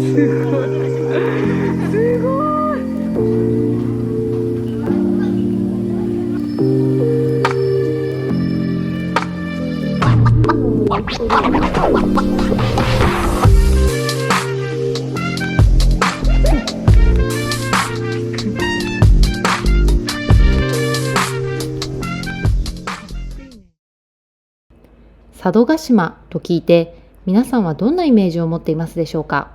すごいすごい。佐渡島と聞いて皆さんはどんなイメージを持っていますでしょうか。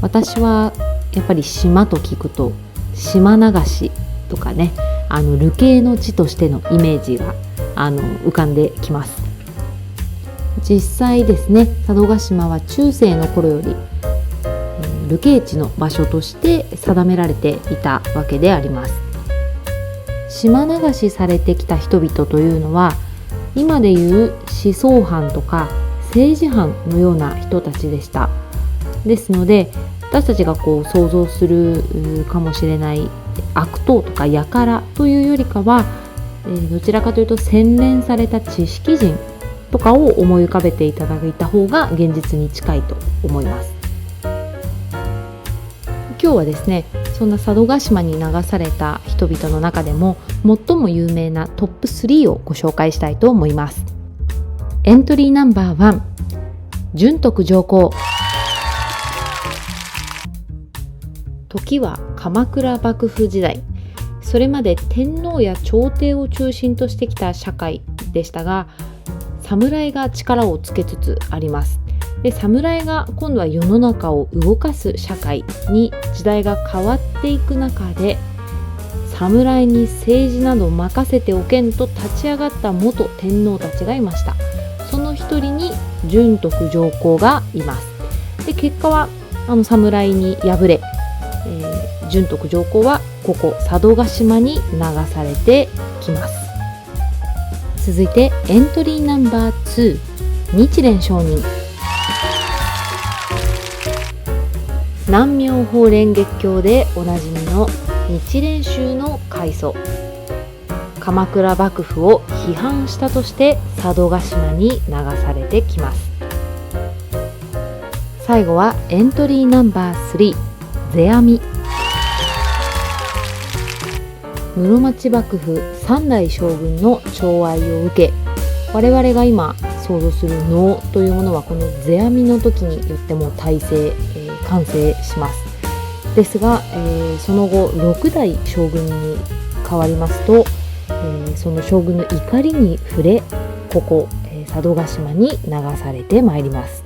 私はやっぱり島と聞くと島流しとかね、流刑の地としてのイメージが浮かんできます。実際ですね、佐渡島は中世の頃より流刑地の場所として定められていたわけであります。島流しされてきた人々というのは今でいう思想犯とか政治犯のような人たちでした。ですので私たちが想像するかもしれない悪党とか輩というよりかは、どちらかというと洗練された知識人とかを思い浮かべていただいた方が現実に近いと思います。今日はですね、そんな佐渡島に流された人々の中でも最も有名なトップ3をご紹介したいと思います。エントリーナンバー1、順徳上皇。時は鎌倉幕府時代、それまで天皇や朝廷を中心としてきた社会でしたが、侍が力をつけつつあります。で、侍が今度は世の中を動かす社会に時代が変わっていく中で、侍に政治など任せておけんと立ち上がった元天皇たちがいました。その一人に順徳上皇がいます。で、結果は侍に敗れ、順徳上皇はここ佐渡島に流されてきます。続いてエントリーナンバー2、日蓮上人。南妙法蓮華経でおなじみの日蓮宗の開祖、鎌倉幕府を批判したとして佐渡島に流されてきます。最後はエントリーナンバー3、世阿弥。室町幕府3代将軍の寵愛を受け、我々が今想像する能というものはこの世阿弥の時によっても完成します。ですが、その後6代将軍に変わりますと、その将軍の怒りに触れ、ここ、佐渡島に流されてまいります。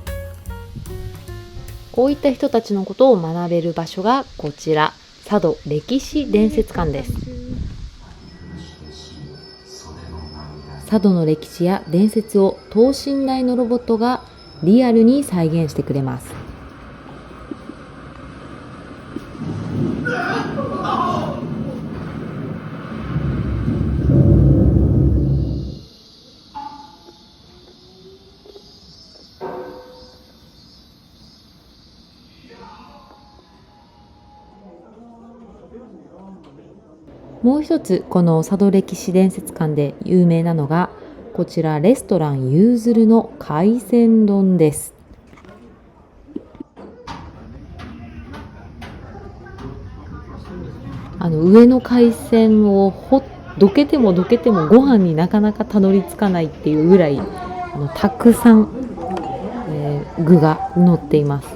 こういった人たちのことを学べる場所がこちら、佐渡歴史伝説館です。佐渡の歴史や伝説を等身大のロボットがリアルに再現してくれます。もう一つこの佐渡歴史伝説館で有名なのがこちらレストランゆうずるの海鮮丼です。上の海鮮をどけてもどけてもご飯になかなかたどり着かないっていうぐらいたくさん、具が乗っています。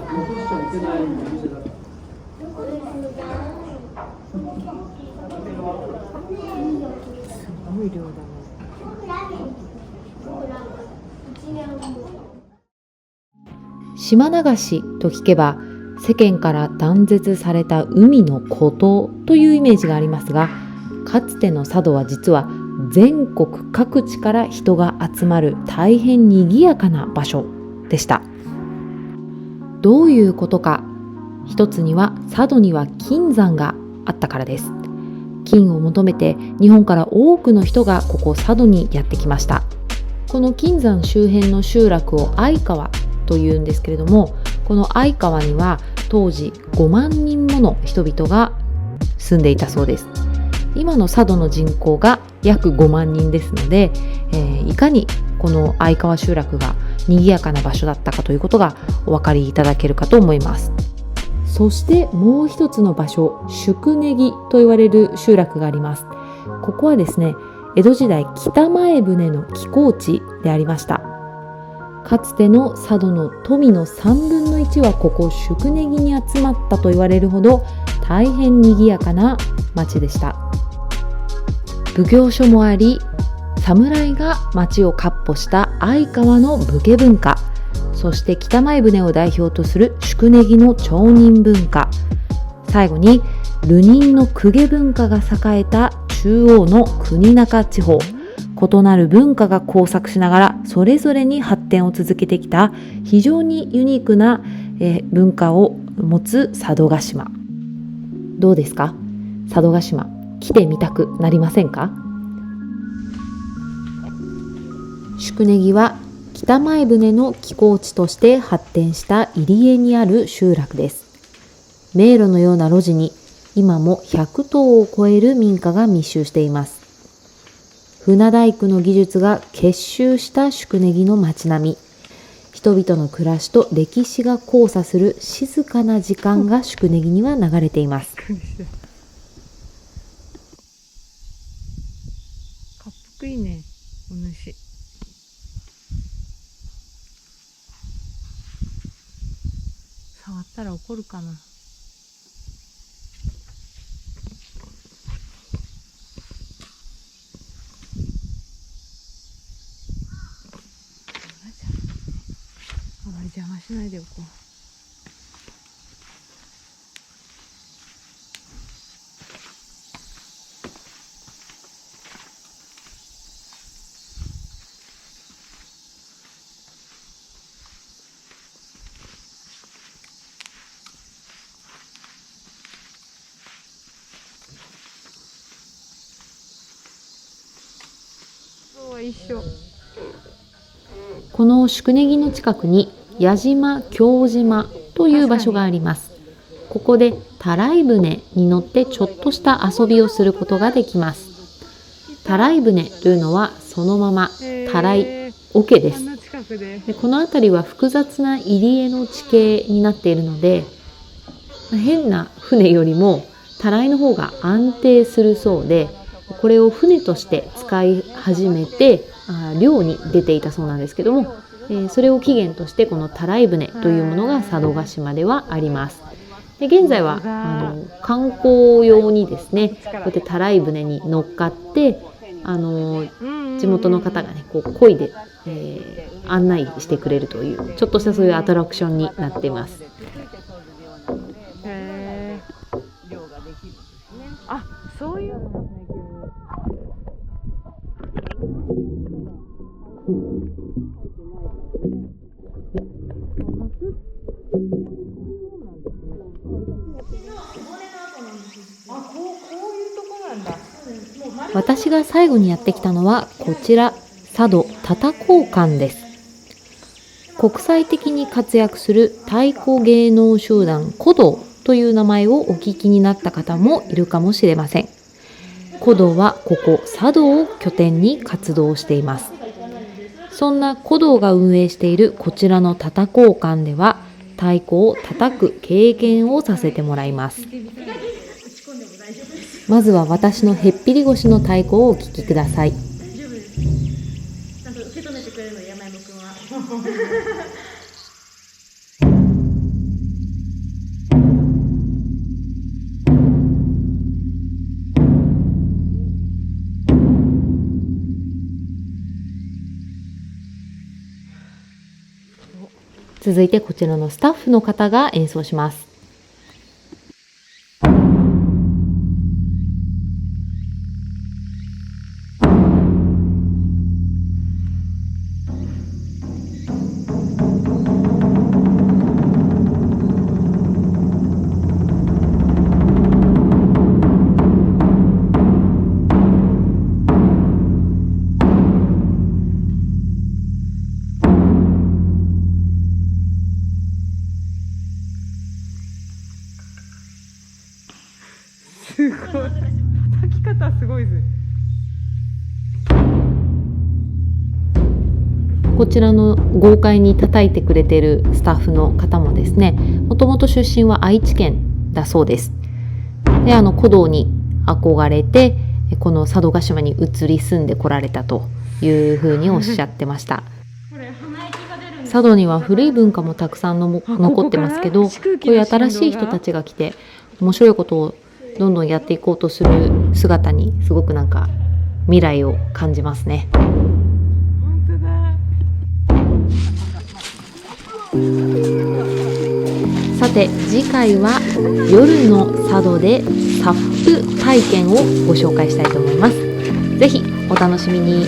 島流しと聞けば世間から断絶された海の孤島というイメージがありますが、かつての佐渡は実は全国各地から人が集まる大変にぎやかな場所でした。どういうことか。一つには佐渡には金山があったからです。金を求めて日本から多くの人がここ佐渡にやってきました。この金山周辺の集落を相川というんですけれども、この相川には当時5万人もの人々が住んでいたそうです。今の佐渡の人口が約5万人ですので、いかにこの相川集落が賑やかな場所だったかということがお分かりいただけるかと思います。そしてもう一つの場所、宿根木と言われる集落があります。ここはですね、江戸時代北前船の寄港地でありました。かつての佐渡の富の3分の1はここ宿根木に集まったと言われるほど大変賑やかな町でした。奉行所もあり、侍が町を闊歩した相川の武家文化、そして北前船を代表とする宿根木の町人文化、最後に流人の公家文化が栄えた中央の国中地方、異なる文化が交錯しながらそれぞれに発展を続けてきた非常にユニークな文化を持つ佐渡島。どうですか？佐渡島来てみたくなりませんか？宿根木は北前船の寄港地として発展した入江にある集落です。迷路のような路地に今も100棟を超える民家が密集しています。船大工の技術が結集した宿根木の街並み、人々の暮らしと歴史が交差する静かな時間が宿根木には流れています。かっこいいね、お主。触ったら怒るかな。あまり邪魔しないでおこう。一緒。この宿根木の近くに矢島京島という場所があります。ここでたらい船に乗ってちょっとした遊びをすることができます。たらい船というのはそのままたらい桶です。でこの辺りは複雑な入り江の地形になっているので、変な船よりもたらいの方が安定するそうで、これを船として使い始めて漁に出ていたそうなんですけども、それを起源としてこのたらい船というものが佐渡島ではあります。で現在は観光用にですね、こうやってたらい船に乗っかって地元の方がねこう漕いで、案内してくれるというちょっとしたそういうアトラクションになっています。あ、そういうの。私が最後にやってきたのはこちら、佐渡多々講館です。国際的に活躍する太鼓芸能集団鼓童という名前をお聞きになった方もいるかもしれません。鼓童はここ佐渡を拠点に活動しています。そんな鼓童が運営しているこちらの多々講館では太鼓を叩く経験をさせてもらいます。まずは私のへっぴり腰の太鼓をお聴きください。ちゃんと受け止めてくれるの、山山くんは。続いてこちらのスタッフの方が演奏します。こちらの豪快に叩いてくれてるスタッフの方もですね、もともと出身は愛知県だそうです。で古道に憧れてこの佐渡島に移り住んでこられたというふうにおっしゃってました佐渡には古い文化もたくさんの残ってますけど、こういう新しい人たちが来て面白いことをどんどんやっていこうとする姿にすごくなんか未来を感じますね。さて次回は夜の佐渡でサップ体験をご紹介したいと思います。ぜひお楽しみに。